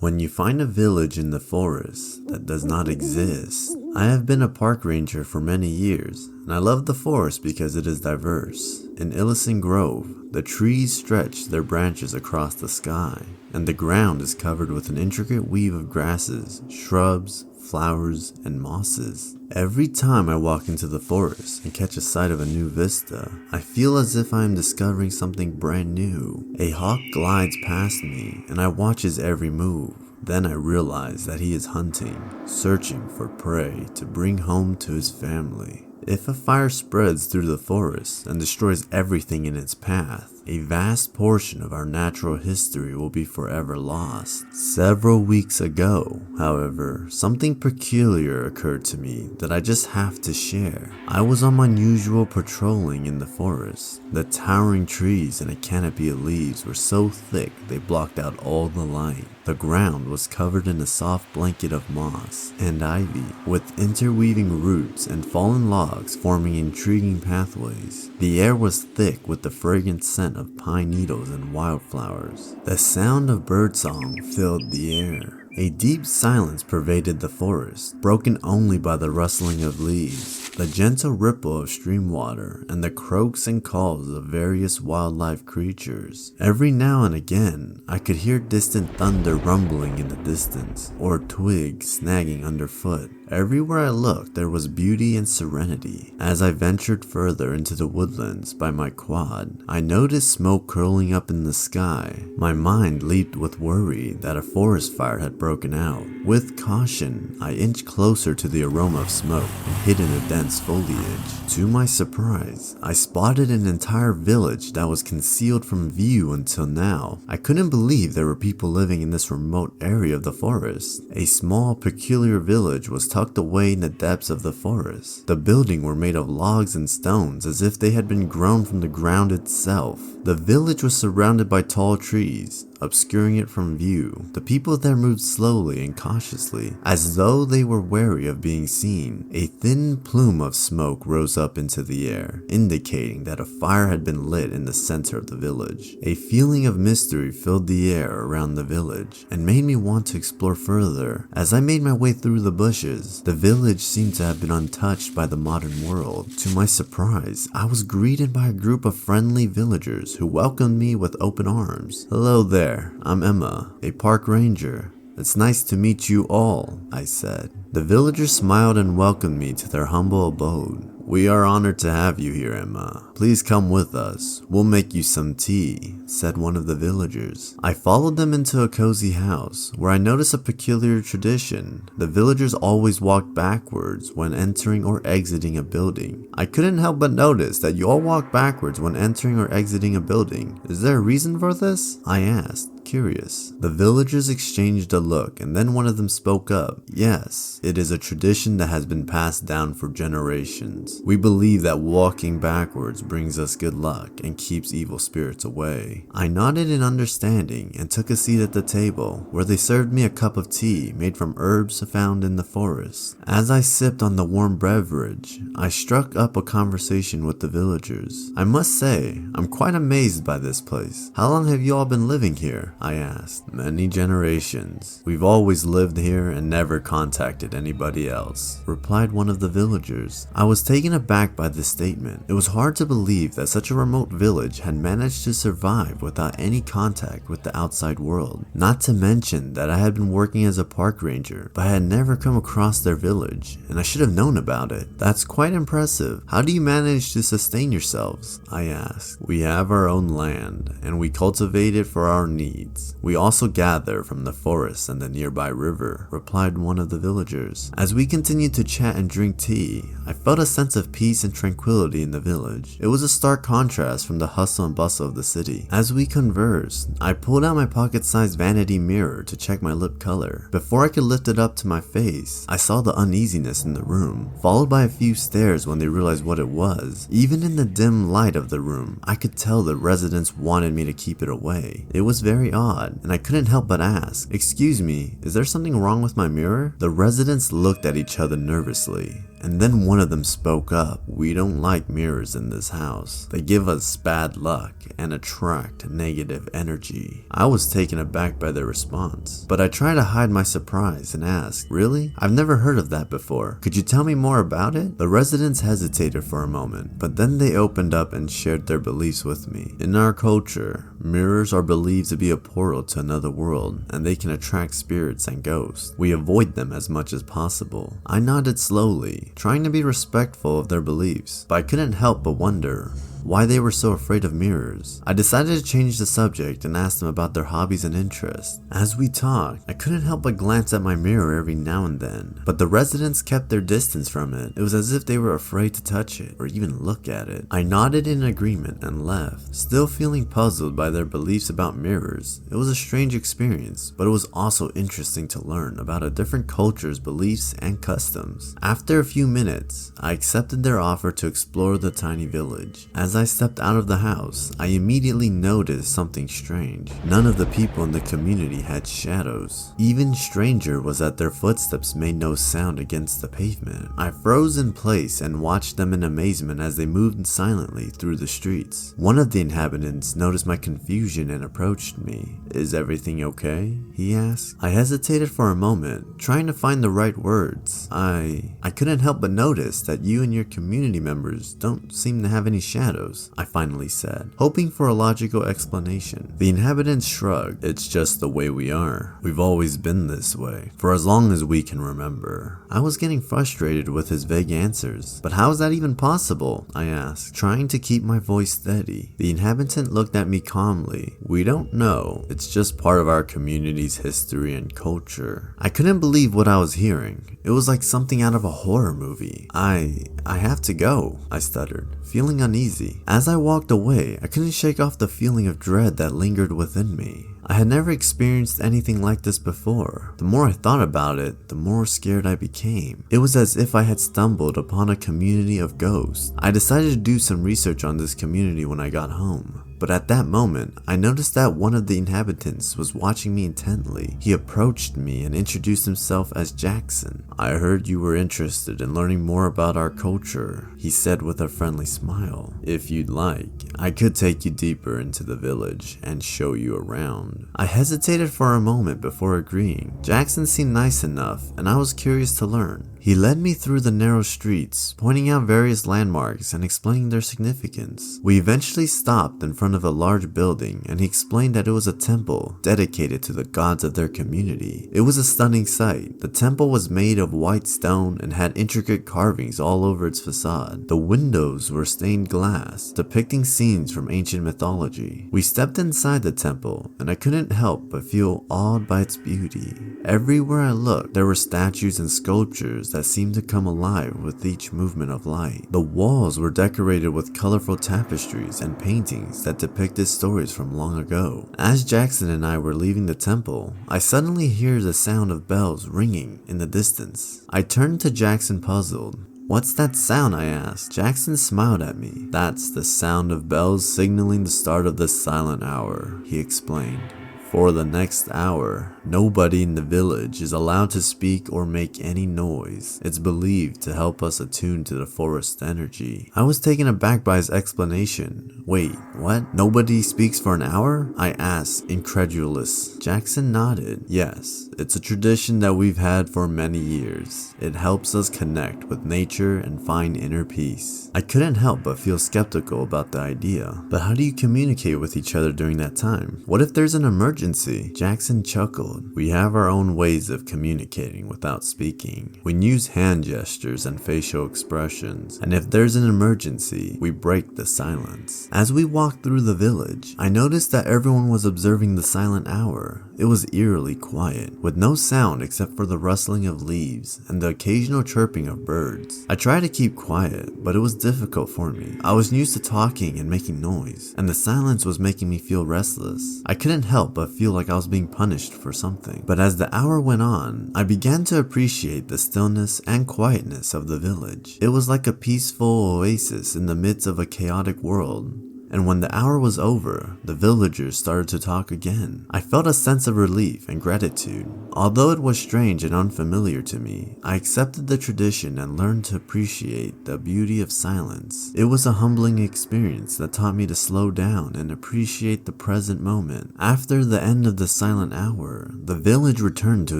When you find a village in the forest that does not exist. I have been a park ranger for many years, and I love the forest because it is diverse. In Illison Grove, the trees stretch their branches across the sky, and the ground is covered with an intricate weave of grasses, shrubs, flowers, and mosses. Every time I walk into the forest and catch a sight of a new vista, I feel as if I am discovering something brand new. A hawk glides past me, and I watch his every move. Then I realize that he is hunting, searching for prey to bring home to his family. If a fire spreads through the forest and destroys everything in its path, a vast portion of our natural history will be forever lost. Several weeks ago, however, something peculiar occurred to me that I just have to share. I was on my usual patrolling in the forest. The towering trees and a canopy of leaves were so thick they blocked out all the light. The ground was covered in a soft blanket of moss and ivy, with interweaving roots and fallen logs forming intriguing pathways. The air was thick with the fragrant scent of pine needles and wildflowers. The sound of birdsong filled the air. A deep silence pervaded the forest, broken only by the rustling of leaves, the gentle ripple of stream water, and the croaks and calls of various wildlife creatures. Every now and again, I could hear distant thunder rumbling in the distance, or twigs snagging underfoot. Everywhere I looked, there was beauty and serenity. As I ventured further into the woodlands by my quad, I noticed smoke curling up in the sky. My mind leaped with worry that a forest fire had broken out. With caution, I inched closer to the aroma of smoke and hid in the dense foliage. To my surprise, I spotted an entire village that was concealed from view until now. I couldn't believe there were people living in this remote area of the forest. A small, peculiar village was tucked away in the depths of the forest. The buildings were made of logs and stones as if they had been grown from the ground itself. The village was surrounded by tall trees, obscuring it from view. The people there moved slowly and cautiously, as though they were wary of being seen. A thin plume of smoke rose up into the air, indicating that a fire had been lit in the center of the village. A feeling of mystery filled the air around the village, and made me want to explore further. As I made my way through the bushes, the village seemed to have been untouched by the modern world. To my surprise, I was greeted by a group of friendly villagers who welcomed me with open arms. "Hello there, I'm Emma, a park ranger. It's nice to meet you all," I said. The villagers smiled and welcomed me to their humble abode. "We are honored to have you here, Emma. Please come with us. We'll make you some tea," said one of the villagers. I followed them into a cozy house, where I noticed a peculiar tradition. The villagers always walked backwards when entering or exiting a building. I couldn't help but notice that you all walk backwards when entering or exiting a building. Is there a reason for this? I asked, curious. The villagers exchanged a look, and then one of them spoke up. "Yes, it is a tradition that has been passed down for generations. We believe that walking backwards brings us good luck and keeps evil spirits away." I nodded in understanding and took a seat at the table, where they served me a cup of tea made from herbs found in the forest. As I sipped on the warm beverage, I struck up a conversation with the villagers. "I must say, I'm quite amazed by this place. How long have you all been living here?" I asked. "Many generations. We've always lived here and never contacted anybody else," replied one of the villagers. I was taken aback by this statement. It was hard to believe that such a remote village had managed to survive without any contact with the outside world. Not to mention that I had been working as a park ranger, but I had never come across their village, and I should have known about it. "That's quite impressive. How do you manage to sustain yourselves?" I asked. "We have our own land, and we cultivate it for our needs. We also gather from the forest and the nearby river," replied one of the villagers. As we continued to chat and drink tea, I felt a sense of peace and tranquility in the village. It was a stark contrast from the hustle and bustle of the city. As we conversed, I pulled out my pocket-sized vanity mirror to check my lip color. Before I could lift it up to my face, I saw the uneasiness in the room, followed by a few stares when they realized what it was. Even in the dim light of the room, I could tell the residents wanted me to keep it away. It was very odd, and I couldn't help but ask, "Excuse me, is there something wrong with my mirror?" The residents looked at each other nervously, and then one of them spoke up. "We don't like mirrors in this house. They give us bad luck and attract negative energy." I was taken aback by their response, but I tried to hide my surprise and asked, "Really? I've never heard of that before. Could you tell me more about it?" The residents hesitated for a moment, but then they opened up and shared their beliefs with me. "In our culture, mirrors are believed to be a portal to another world, and they can attract spirits and ghosts. We avoid them as much as possible." I nodded slowly, trying to be respectful of their beliefs, but I couldn't help but wonder why they were so afraid of mirrors. I decided to change the subject and ask them about their hobbies and interests. As we talked, I couldn't help but glance at my mirror every now and then, but the residents kept their distance from it. It was as if they were afraid to touch it or even look at it. I nodded in agreement and left, still feeling puzzled by their beliefs about mirrors. It was a strange experience, but it was also interesting to learn about a different culture's beliefs and customs. After a few minutes, I accepted their offer to explore the tiny village. As I stepped out of the house, I immediately noticed something strange. None of the people in the community had shadows. Even stranger was that their footsteps made no sound against the pavement. I froze in place and watched them in amazement as they moved silently through the streets. One of the inhabitants noticed my confusion and approached me. "Is everything okay?" he asked. I hesitated for a moment, trying to find the right words. I couldn't help but notice that you and your community members don't seem to have any shadows, I finally said, hoping for a logical explanation. The inhabitant shrugged. "It's just the way we are. We've always been this way, for as long as we can remember." I was getting frustrated with his vague answers. "But how is that even possible?" I asked, trying to keep my voice steady. The inhabitant looked at me calmly. "We don't know. It's just part of our community's history and culture." I couldn't believe what I was hearing. It was like something out of a horror movie. I have to go," I stuttered, feeling uneasy. As I walked away, I couldn't shake off the feeling of dread that lingered within me. I had never experienced anything like this before. The more I thought about it, the more scared I became. It was as if I had stumbled upon a community of ghosts. I decided to do some research on this community when I got home. But at that moment, I noticed that one of the inhabitants was watching me intently. He approached me and introduced himself as Jackson. "I heard you were interested in learning more about our culture," he said with a friendly smile. "If you'd like, I could take you deeper into the village and show you around." I hesitated for a moment before agreeing. Jackson seemed nice enough, and I was curious to learn. He led me through the narrow streets, pointing out various landmarks and explaining their significance. We eventually stopped in front of a large building, and he explained that it was a temple dedicated to the gods of their community. It was a stunning sight. The temple was made of white stone and had intricate carvings all over its facade. The windows were stained glass, depicting scenes from ancient mythology. We stepped inside the temple, and I couldn't help but feel awed by its beauty. Everywhere I looked, there were statues and sculptures that seemed to come alive with each movement of light. The walls were decorated with colorful tapestries and paintings that depicted stories from long ago. As Jackson and I were leaving the temple, I suddenly heard the sound of bells ringing in the distance. I turned to Jackson puzzled. "What's that sound?" I asked. Jackson smiled at me. "That's the sound of bells signaling the start of the silent hour," he explained. "For the next hour, nobody in the village is allowed to speak or make any noise. It's believed to help us attune to the forest energy." I was taken aback by his explanation. "Wait, what? Nobody speaks for an hour?" I asked, incredulous. Jackson nodded. "Yes, it's a tradition that we've had for many years. It helps us connect with nature and find inner peace." I couldn't help but feel skeptical about the idea. "But how do you communicate with each other during that time? What if there's an emergency?" Jackson chuckled. "We have our own ways of communicating without speaking. We use hand gestures and facial expressions, and if there's an emergency, we break the silence." As we walked through the village, I noticed that everyone was observing the silent hour. It was eerily quiet, with no sound except for the rustling of leaves and the occasional chirping of birds. I tried to keep quiet, but it was difficult for me. I was used to talking and making noise, and the silence was making me feel restless. I couldn't help but feel like I was being punished for something. But as the hour went on, I began to appreciate the stillness and quietness of the village. It was like a peaceful oasis in the midst of a chaotic world. And when the hour was over, the villagers started to talk again. I felt a sense of relief and gratitude. Although it was strange and unfamiliar to me, I accepted the tradition and learned to appreciate the beauty of silence. It was a humbling experience that taught me to slow down and appreciate the present moment. After the end of the silent hour, the village returned to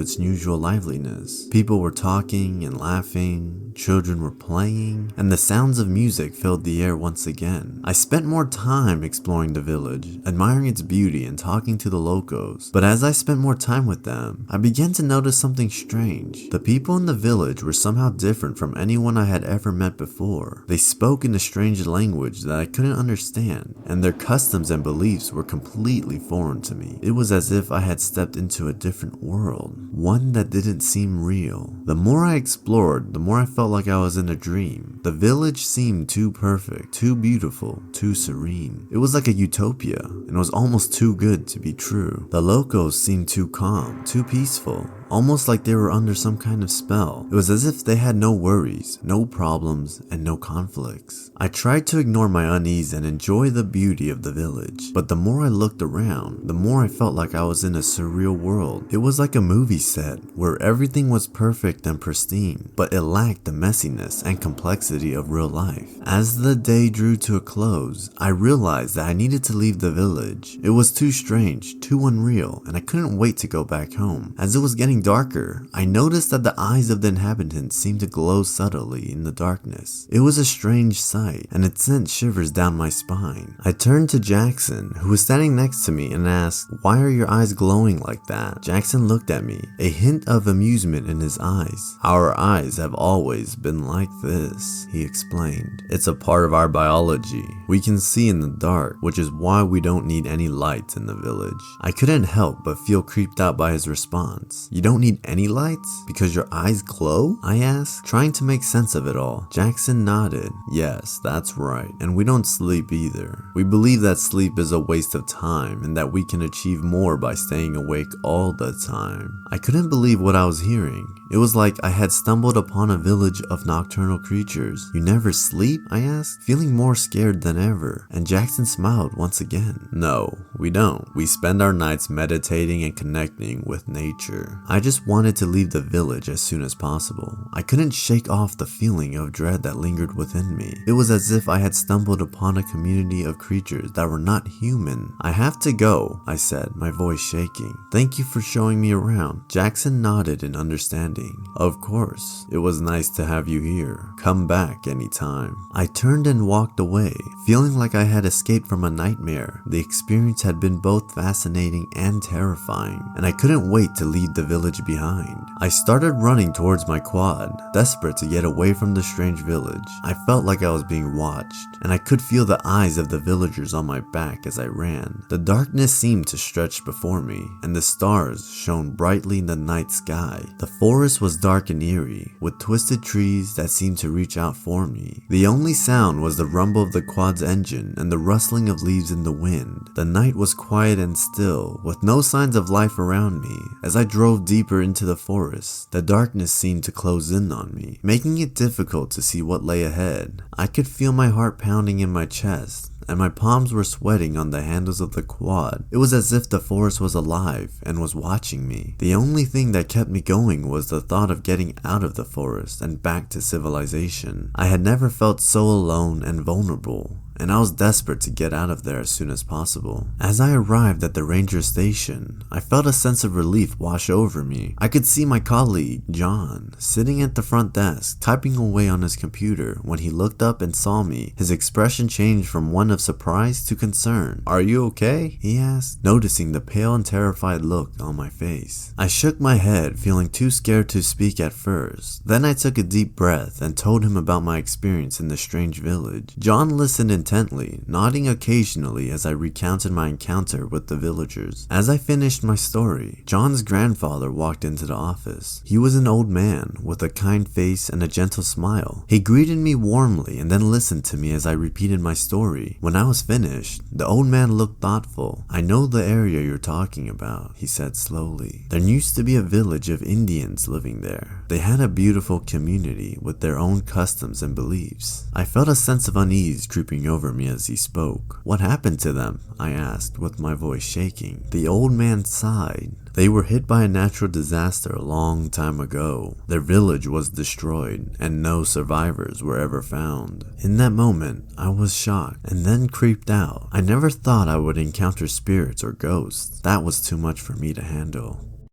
its usual liveliness. People were talking and laughing, children were playing, and the sounds of music filled the air once again. I spent more time exploring the village, admiring its beauty and talking to the locals. But as I spent more time with them, I began to notice something strange. The people in the village were somehow different from anyone I had ever met before. They spoke in a strange language that I couldn't understand, and their customs and beliefs were completely foreign to me. It was as if I had stepped into a different world, one that didn't seem real. The more I explored, the more I felt like I was in a dream. The village seemed too perfect, too beautiful, too serene. It was like a utopia, and was almost too good to be true. The locals seemed too calm, too peaceful, almost like they were under some kind of spell. It was as if they had no worries, no problems, and no conflicts. I tried to ignore my unease and enjoy the beauty of the village, but the more I looked around, the more I felt like I was in a surreal world. It was like a movie set, where everything was perfect and pristine, but it lacked the messiness and complexity of real life. As the day drew to a close, I realized that I needed to leave the village. It was too strange, too unreal, and I couldn't wait to go back home. As it was getting darker, I noticed that the eyes of the inhabitants seemed to glow subtly in the darkness. It was a strange sight, and it sent shivers down my spine. I turned to Jackson, who was standing next to me, and asked, "Why are your eyes glowing like that?" Jackson looked at me, a hint of amusement in his eyes. "Our eyes have always been like this," he explained. "It's a part of our biology. We can see in the dark, which is why we don't need any lights in the village." I couldn't help but feel creeped out by his response. "You don't need any lights? Because your eyes glow?" I asked, trying to make sense of it all. Jackson nodded. "Yes, that's right. And we don't sleep either. We believe that sleep is a waste of time and that we can achieve more by staying awake all the time." I couldn't believe what I was hearing. It was like I had stumbled upon a village of nocturnal creatures. "You never sleep?" I asked, feeling more scared than ever, and Jackson smiled once again. "No, we don't. We spend our nights meditating and connecting with nature." I just wanted to leave the village as soon as possible. I couldn't shake off the feeling of dread that lingered within me. It was as if I had stumbled upon a community of creatures that were not human. "I have to go," I said, my voice shaking. "Thank you for showing me around." Jackson nodded in understanding. "Of course. It was nice to have you here. Come back anytime." I turned and walked away, feeling like I had escaped from a nightmare. The experience had been both fascinating and terrifying, and I couldn't wait to leave the village behind. I started running towards my quad, desperate to get away from the strange village. I felt like I was being watched, and I could feel the eyes of the villagers on my back as I ran. The darkness seemed to stretch before me, and the stars shone brightly in the night sky. The forest was dark and eerie, with twisted trees that seemed to reach out for me. The only sound was the rumble of the quad's engine and the rustling of leaves in the wind. The night was quiet and still, with no signs of life around me. As I drove deeper into the forest, the darkness seemed to close in on me, making it difficult to see what lay ahead. I could feel my heart pounding in my chest, and my palms were sweating on the handles of the quad. It was as if the forest was alive and was watching me. The only thing that kept me going was the thought of getting out of the forest and back to civilization. I had never felt so alone and vulnerable, and I was desperate to get out of there as soon as possible. As I arrived at the ranger station, I felt a sense of relief wash over me. I could see my colleague, John, sitting at the front desk, typing away on his computer. When he looked up and saw me, his expression changed from one of surprise to concern. "Are you okay?" he asked, noticing the pale and terrified look on my face. I shook my head, feeling too scared to speak at first. Then I took a deep breath and told him about my experience in the strange village. John listened intently, nodding occasionally as I recounted my encounter with the villagers. As I finished my story, John's grandfather walked into the office. He was an old man with a kind face and a gentle smile. He greeted me warmly and then listened to me as I repeated my story. When I was finished, the old man looked thoughtful. "I know the area you're talking about," he said slowly. "There used to be a village of Indians living there. They had a beautiful community with their own customs and beliefs." I felt a sense of unease creeping over me as he spoke. "What happened to them?" I asked with my voice shaking. The old man sighed. "They were hit by a natural disaster a long time ago. Their village was destroyed and no survivors were ever found." In that moment, I was shocked and then creeped out. I never thought I would encounter spirits or ghosts. That was too much for me to handle.